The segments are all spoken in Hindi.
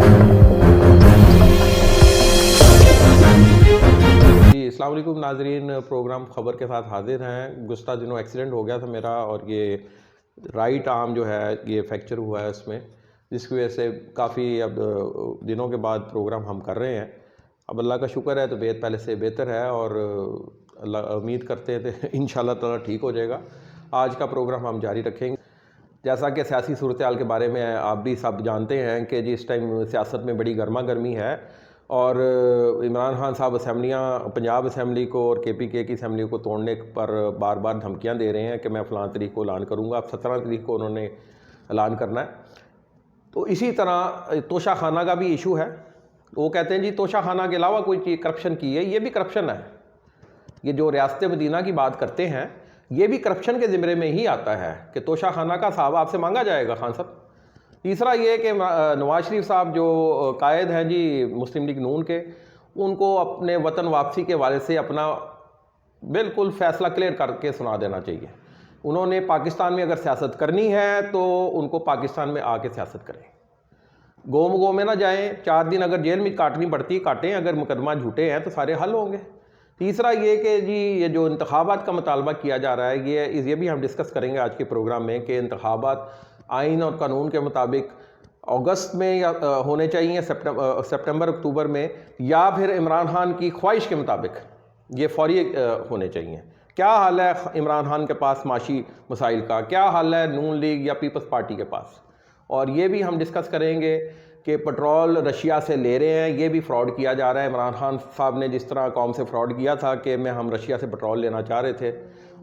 जी, अस्सलाम वालेकुम नाज़रीन, प्रोग्राम ख़बर के साथ हाज़िर हैं। गुज़श्ता दिनों एक्सीडेंट हो गया था मेरा और ये राइट आर्म जो है ये फ्रैक्चर हुआ है उसमें, जिसकी वजह से काफ़ी अब दिनों के बाद प्रोग्राम हम कर रहे हैं। अब अल्लाह का शुक्र है, तबीयत पहले से बेहतर है और अल्लाह उम्मीद करते हैं तो इंशाअल्लाह ताला ठीक हो जाएगा। आज का प्रोग्राम हम जारी रखेंगे। जैसा कि सियासी सूरत-ए-हाल के बारे में आप भी सब जानते हैं कि जिस टाइम सियासत में बड़ी गर्मा गर्मी है और इमरान खान साहब असम्बलियाँ पंजाब असम्बली को और KPK की असम्बली को तोड़ने पर बार बार धमकियाँ दे रहे हैं कि मैं फ़लाँ तारीख को ऐलान करूँगा। अब 17 तारीख को उन्होंने ऐलान करना है। तो इसी तरह तोशा खाना का भी इशू है। वो कहते हैं जी तोशा खाना के अलावा कोई चीज़ करप्शन की है, ये भी करप्शन है। ये जो रियासत मदीना की बात करते हैं, ये भी करप्शन के ज़िम्मे में ही आता है कि तोशा खाना का हिसाब आपसे मांगा जाएगा खान साहब। तीसरा ये कि नवाज शरीफ साहब जो कायद हैं जी मुस्लिम लीग नून के, उनको अपने वतन वापसी के हवाले से अपना बिल्कुल फ़ैसला क्लियर करके सुना देना चाहिए। उन्होंने पाकिस्तान में अगर सियासत करनी है तो उनको पाकिस्तान में आके सियासत करें, गो में ना जाएं। 4 दिन अगर जेल में काटनी पड़ती काटें, अगर मुकदमा झूठे हैं तो सारे हल होंगे। तीसरा ये कि जी ये जो इंतखाबात का मुतालबा किया जा रहा है, ये भी हम डिस्कस करेंगे आज के प्रोग्राम में कि इंतखाबात आइन और कानून के मुताबिक अगस्त में या होने चाहिए, सितंबर अक्टूबर में, या फिर इमरान खान की ख्वाहिश के मुताबिक ये फौरी होने चाहिए। क्या हाल है इमरान खान के पास माशी मसाइल का, क्या हाल है नून लीग या पीपल्स पार्टी के पास, और ये भी हम डिस्कस करेंगे कि पेट्रोल रशिया से ले रहे हैं, ये भी फ्रॉड किया जा रहा है। इमरान खान साहब ने जिस तरह कौम से फ्रॉड किया था कि हम रशिया से पेट्रोल लेना चाह रहे थे,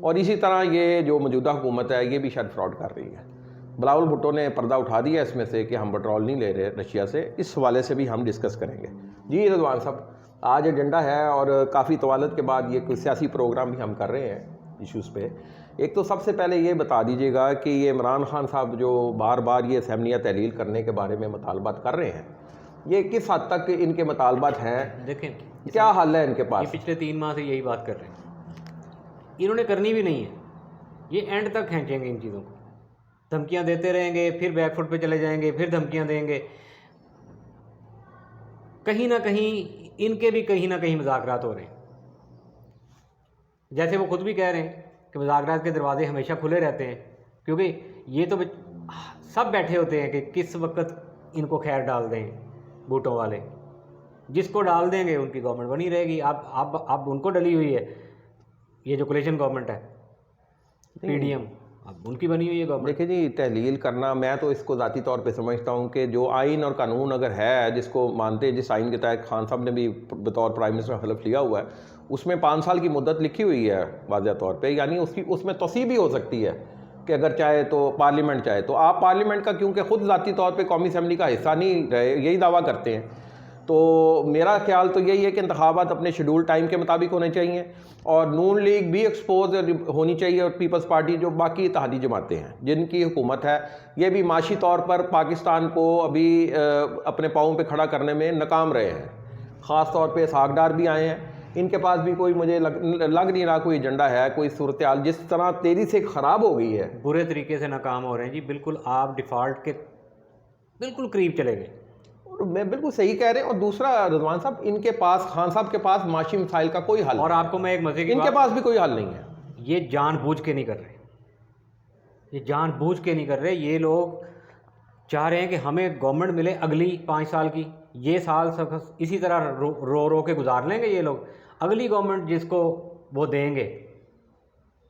और इसी तरह ये जो मौजूदा हुकूमत है ये भी शायद फ्रॉड कर रही है। बिलावल भुट्टो ने पर्दा उठा दिया इसमें से कि हम पेट्रोल नहीं ले रहे रशिया से। इस हवाले से भी हम डिस्कस करेंगे। जी रिजवान साहब, आज एजेंडा है और काफ़ी तवालत के बाद ये कोई सियासी प्रोग्राम भी हम कर रहे हैं इश्यूज़ पे। एक तो सबसे पहले ये बता दीजिएगा कि ये इमरान खान साहब जो बार बार ये असम्बलियाँ तहलील करने के बारे में मुतालबात कर रहे हैं, ये किस हद तक इनके मुतालबात हैं? देखें क्या हल है इनके पास? ये पिछले 3 माह से यही बात कर रहे हैं, इन्होंने करनी भी नहीं है। ये एंड तक खींचेंगे इन चीज़ों को, धमकियां देते रहेंगे, फिर बैकफुट पे चले जाएंगे, फिर धमकियां देंगे। कहीं ना कहीं इनके भी कहीं ना कहीं मुज़ाकरात हो रहे हैं। जैसे वो खुद भी कह रहे हैं कि मुज़ाकरात के दरवाजे हमेशा खुले रहते हैं, क्योंकि ये तो सब बैठे होते हैं कि किस वक्त इनको खैर डाल दें भुट्टो वाले। जिसको डाल देंगे उनकी गवर्नमेंट बनी रहेगी। अब उनको डली हुई है ये जो कोलिशन गवर्नमेंट है, PDM, अब उनकी बनी हुई है गवर्नमेंट। देखिए जी, तहलील करना मैं तो इसको ज़ाती तौर पे समझता हूँ कि जो आइन और कानून अगर है जिसको मानते, जिस आइन के तहत खान साहब ने भी बतौर प्राइम मिनिस्टर हलफ लिया हुआ है, उसमें 5 साल की मुद्दत लिखी हुई है वाज़ह तौर पे, यानी उसमें तौसीह भी हो सकती है कि अगर चाहे तो पार्लियामेंट चाहे तो। आप पार्लियामेंट का क्योंकि ख़ुद ज़ाती तौर पर कौमी असम्बली का हिस्सा नहीं रहे, यही दावा करते हैं, तो मेरा ख्याल तो यही है कि इंतखाबात अपने शेड्यूल टाइम के मुताबिक होने चाहिए और नून लीग भी एक्सपोज होनी चाहिए, और पीपल्स पार्टी जो बाकी इत्तेहादी जमातें हैं जिनकी हुकूमत है, ये भी माशी तौर पर पाकिस्तान को अभी अपने पाँव पे खड़ा करने में नाकाम रहे हैं। ख़ास तौर पे सागदार भी आए हैं, इनके पास भी कोई मुझे लग नहीं रहा कोई एजेंडा है। कोई सूरत हाल जिस तरह तेज़ी से ख़राब हो गई है, बुरे तरीके से नाकाम हो रहे हैं जी। बिल्कुल आप डिफ़ॉल्ट के बिल्कुल करीब चले गए। मैं बिल्कुल सही कह रहे हैं। और दूसरा रिजवान साहब, इनके पास खान साहब के पास माशी मसाइल का कोई हल, और आपको मैं एक मजे की इनके पास भी कोई हल नहीं है। ये जानबूझ के नहीं कर रहे, ये जानबूझ के नहीं कर रहे। ये लोग चाह रहे हैं कि हमें गवर्नमेंट मिले अगली 5 साल की, ये साल सब इसी तरह रो के गुजार लेंगे ये लोग। अगली गवर्नमेंट जिसको वो देंगे,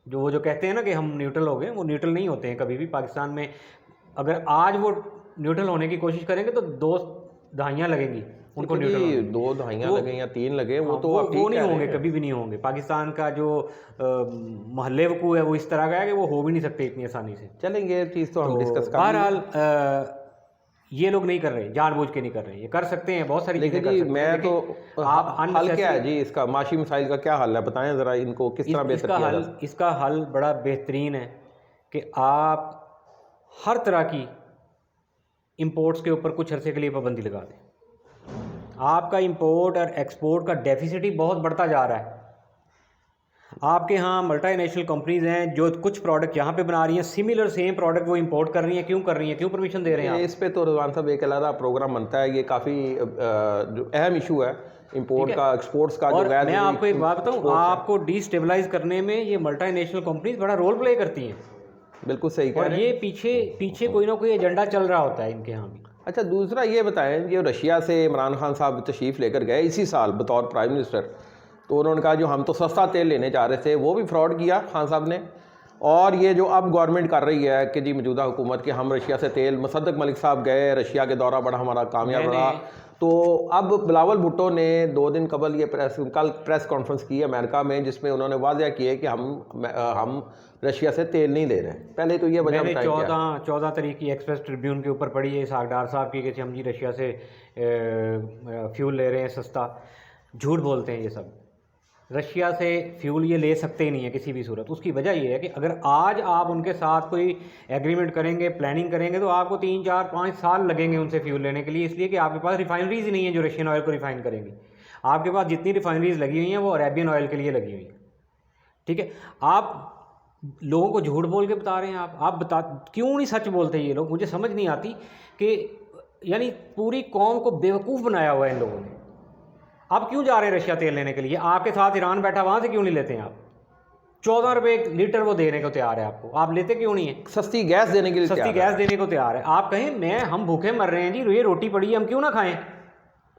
वो जो कहते हैं ना कि हम न्यूट्रल हो गए, वो न्यूट्रल नहीं होते हैं कभी भी पाकिस्तान में। अगर आज वो न्यूट्रल होने की कोशिश करेंगे तो 2 दहाइयाँ लगेंगी उनको न्यूट्रल। 2 दहाइयाँ लगे या 3 लगे, वो तो वो नहीं होंगे, कभी भी नहीं होंगे। पाकिस्तान का जो महल्ले वकूफ़ है वो इस तरह का है कि वो हो भी नहीं सकते इतनी आसानी से। चलेंगे, ये चीज़ तो हम डिस्कस कर। बहरहाल ये लोग नहीं कर रहे, जानबूझ के नहीं कर रहे। ये कर सकते हैं, बहुत सारी चीज़ें कर सकते हैं। मैं तो आप हल क्या है जी इसका, माशी मसाइल का क्या हल है, बताएं ज़रा, इनको किस तरह बेहतर किया जाए? इसका हल बड़ा बेहतरीन है कि आप हर तरह की इंपोर्ट्स के ऊपर कुछ अरसे के लिए पाबंदी लगा दें। आपका इंपोर्ट और एक्सपोर्ट का डेफिसिट ही बहुत बढ़ता जा रहा है। आपके यहाँ मल्टीनेशनल कंपनीज हैं जो कुछ प्रोडक्ट यहाँ पे बना रही हैं, सिमिलर सेम प्रोडक्ट वो इंपोर्ट कर रही हैं, क्यों कर रही हैं, क्यों परमिशन दे रहे हैं आप? इस पे तो रिजवान साहब एक अलग प्रोग्राम बनता है, ये काफ़ी जो अहम इशू है इंपोर्ट का, एक्सपोर्ट्स का। और जो गैर मैं आपको एक बात बताऊँ, आपको डिस्टेबलाइज करने में ये मल्टीनेशनल कंपनीज बड़ा रोल प्ले करती हैं। बिल्कुल सही कह और रहे हैं। ये पीछे पीछे कोई ना कोई एजेंडा चल रहा होता है इनके यहाँ भी। अच्छा, दूसरा ये बताएं, ये रशिया से इमरान खान साहब तशरीफ़ लेकर गए इसी साल बतौर प्राइम मिनिस्टर, तो उन्होंने कहा जो हम तो सस्ता तेल लेने जा रहे थे वो भी फ्रॉड किया खान साहब ने। और ये जो अब गवर्नमेंट कर रही है कि जी मौजूदा हुकूमत के हम रशिया से तेल, मुसद्दक मलिक साहब गए रशिया के दौरा, बड़ा हमारा कामयाब रहा। तो अब बिलावल भुट्टो ने 2 दिन कबल ये कल प्रेस कॉन्फ्रेंस की अमेरिका में, जिसमें उन्होंने वादा किया कि हम रशिया से तेल नहीं ले रहे। पहले तो ये वजह मैंने बताएं। 14 तारीख की एक्सप्रेस ट्रिब्यून के ऊपर पढ़ी है सागडार साहब की कि हम जी रशिया से फ्यूल ले रहे हैं सस्ता। झूठ बोलते हैं ये सब। रशिया से फ्यूल ये ले सकते ही नहीं है किसी भी सूरत। उसकी वजह ये है कि अगर आज आप उनके साथ कोई एग्रीमेंट करेंगे, प्लानिंग करेंगे, तो आपको 3, 4, 5 साल लगेंगे उनसे फ्यूल लेने के लिए, इसलिए कि आपके पास रिफाइनरीज ही नहीं है जो रशियन ऑयल को रिफाइन करेंगी। आपके पास जितनी रिफाइनरीज लगी हुई हैं वो अरेबियन ऑयल के लिए लगी हुई हैं। ठीक है, आप लोगों को झूठ बोल के बता रहे हैं। आप बता क्यों नहीं सच बोलते ये लोग? मुझे समझ नहीं आती कि यानी पूरी कौम को बेवकूफ़ बनाया हुआ है इन लोगों ने। आप क्यों जा रहे हैं रशिया तेल लेने के लिए? आपके साथ ईरान बैठा, वहाँ से क्यों नहीं लेते हैं आप? 14 रुपये लीटर वो देने को तैयार है आपको, आप लेते क्यों नहीं है? सस्ती गैस देने के लिए सस्ती गैस देने को तैयार है। आप कहें हम भूखे मर रहे हैं जी, ये रोटी पड़ी है, हम क्यों ना खाएं?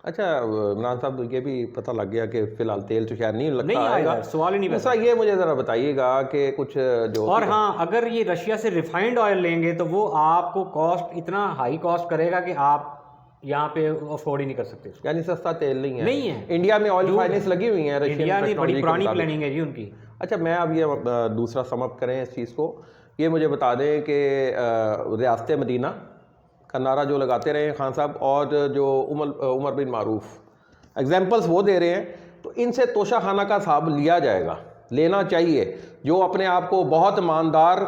अच्छा इमरान साहब, ये भी पता लग गया कि फिलहाल तेल तो शायद नहीं आएगा, सवाल ही नहीं दूसरा ये मुझे ज़रा बताइएगा कि कुछ जो, और हाँ, अगर ये रशिया से रिफाइंड ऑयल लेंगे तो वो आपको कॉस्ट इतना हाई कॉस्ट करेगा कि आप यहाँ पे अफोर्ड ही नहीं कर सकते। यानी सस्ता तेल नहीं है। इंडिया में ऑयल फाइनेंस लगी हुई है, इंडिया ने बड़ी पुरानी प्लानिंग है जी उनकी। अच्छा, मैं अब ये दूसरा समअप करें इस चीज़ को, ये मुझे बता दें कि रियासत मदीना का नारा जो लगाते रहे खान साहब, और जो उमर बिन मारूफ एग्जाम्पल्स वो दे रहे हैं, तो इनसे तोशाखाना का हिसाब लिया जाएगा, लेना चाहिए। जो अपने आप को बहुत ईमानदार,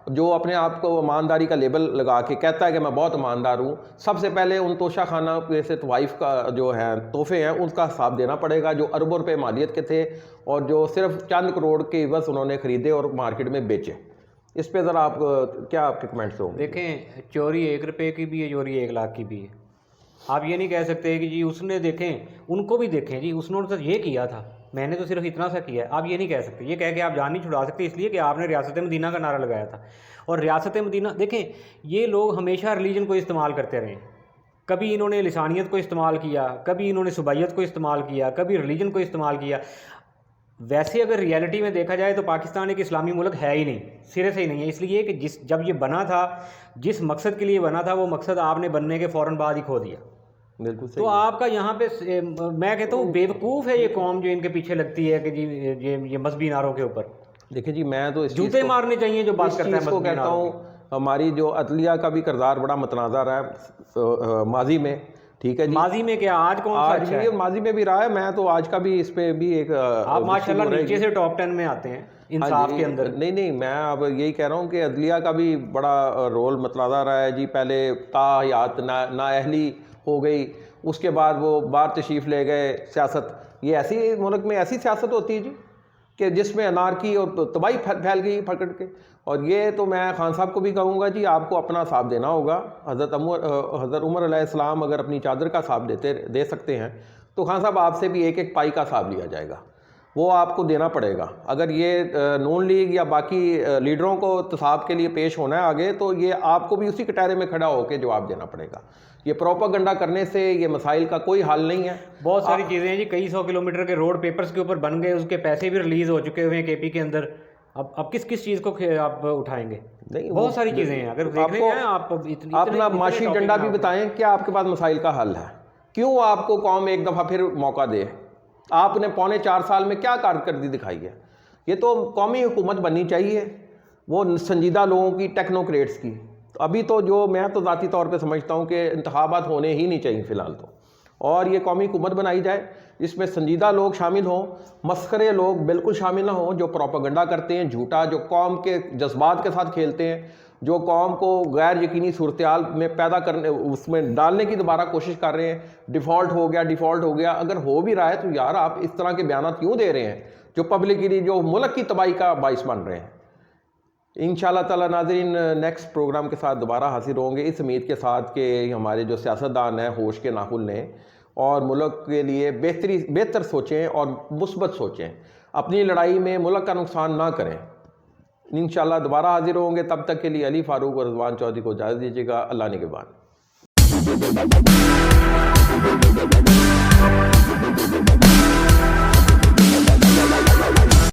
जो अपने आप को ईमानदारी का लेबल लगा के कहता है कि मैं बहुत ईमानदार हूँ, सबसे पहले उन तोशाखाना से तवाइफ का जो है तोहफे हैं उनका हिसाब देना पड़ेगा, जो अरबों रुपए मालियत के थे और जो सिर्फ चंद करोड़ के बस उन्होंने ख़रीदे और मार्केट में बेचे। इस पे ज़रा आप क्या आपके कमेंट्स होंगे? देखें, चोरी 1 रुपये की भी है, चोरी 1 लाख की भी है। आप ये नहीं कह सकते कि जी उसने, देखें उनको भी देखें जी, उसने तो ये किया था, मैंने तो सिर्फ इतना सा किया है। आप ये नहीं कह सकते, ये कह के आप जान नहीं छुड़ा सकते, इसलिए कि आपने रियासत मदीना का नारा लगाया था। और रियासत मदीना, देखें ये लोग हमेशा रिलीजन को इस्तेमाल करते रहे। कभी इन्होंने लिसानियत को इस्तेमाल किया, कभी इन्होंने सुबाइयत को इस्तेमाल किया, कभी रिलीजन को इस्तेमाल किया। वैसे अगर रियलिटी में देखा जाए तो पाकिस्तान एक इस्लामी मुल्क है ही नहीं, सिरे से ही नहीं है। इसलिए कि जब ये बना था, जिस मकसद के लिए बना था, वो मकसद आपने बनने के फ़ौरन बाद ही खो दिया। बिल्कुल सही। तो आपका यहाँ पे मैं कहता हूँ बेवकूफ़ है ये कौम जो इनके पीछे लगती है कि जी ये मजहबी नारों के ऊपर। देखिए जी, मैं तो जूते मारने चाहिए जो बात करता है इसको कहता हूँ, हमारी जो अदलिया का भी किरदार बड़ा मतनाज़ा रहा है माजी में। ठीक है जी, माजी में क्या, आज कौन सा अच्छा है? माजी में भी रहा है। मैं तो आज का भी इस पे भी एक आप माशाल्लाह नीचे से टॉप 10 में आते हैं इंसाफ के अंदर। नहीं, मैं अब यही कह रहा हूँ कि अदलिया का भी बड़ा रोल मतनाज़ा रहा है जी। पहले ताहयात नाअहली हो गई, उसके बाद वो बाहर तशरीफ़ ले गए। सियासत, ये ऐसी मुल्क में ऐसी सियासत होती है जी कि जिसमें अनारकी और तबाही फैल गई पकड़ के। और ये तो मैं खान साहब को भी कहूँगा जी, आपको अपना हिसाब देना होगा। हज़रत उमर अलैहिस्सलाम अगर अपनी चादर का हिसाब दे सकते हैं, तो खान साहब आपसे भी एक पाई का हिसाब लिया जाएगा, वो आपको देना पड़ेगा। अगर ये नून लीग या बाकी लीडरों को हिसाब के लिए पेश होना है आगे, तो ये आपको भी उसी कटहरे में खड़ा होकर जवाब देना पड़ेगा। ये प्रोपागंडा करने से ये मसाइल का कोई हल नहीं है। बहुत सारी चीज़ें हैं जी, कई 100 किलोमीटर के रोड पेपर्स के ऊपर बन गए, उसके पैसे भी रिलीज़ हो चुके हुए हैं केपी के अंदर। अब किस चीज़ को आप उठाएंगे? नहीं, बहुत सारी चीज़ें हैं। अगर देख रहे हैं आप अपना माशी एजेंडा भी बताएं, क्या आपके पास मसाइल का हल है? क्यों आपको कौम एक दफ़ा फिर मौका दे? आपने 4.25 साल में क्या कारकर्दगी दिखाई है? ये तो कौमी हुकूमत बननी चाहिए, वो संजीदा लोगों की, टेक्नोक्रेट्स की। अभी तो जो मैं तो ज़ाती तौर पे समझता हूँ कि इंतखाबात होने ही नहीं चाहिए फ़िलहाल तो, और ये कौमी हुकूमत बनाई जाए, इसमें संजीदा लोग शामिल हों, मस्खरे लोग बिल्कुल शामिल ना हों जो प्रोपागंडा करते हैं झूठा, जो कौम के जज्बात के साथ खेलते हैं, जो कौम को गैर यकीनी सूरत-ए-हाल में पैदा करने, उसमें डालने की दोबारा कोशिश कर रहे हैं। डिफ़ॉल्ट हो गया। अगर हो भी रहा है तो यार आप इस तरह के बयान क्यों दे रहे हैं? जो पब्लिकली जो मुल्क की तबाही का बाइस बन रहे हैं। इंशाल्लाह ताला नाज़रीन नेक्स्ट प्रोग्राम के साथ दोबारा हाजिर होंगे, इस उम्मीद के साथ कि हमारे जो सियासतदान हैं होश के नाखुल लें और मुल्क के लिए बेहतर सोचें और मुस्बत सोचें, अपनी लड़ाई में मुल्क का नुकसान ना करें। इंशाल्लाह दोबारा हाजिर होंगे, तब तक के लिए अली फारूक और रिजवान चौधरी को इजाज़त दीजिएगा। अल्लाह निगहबान।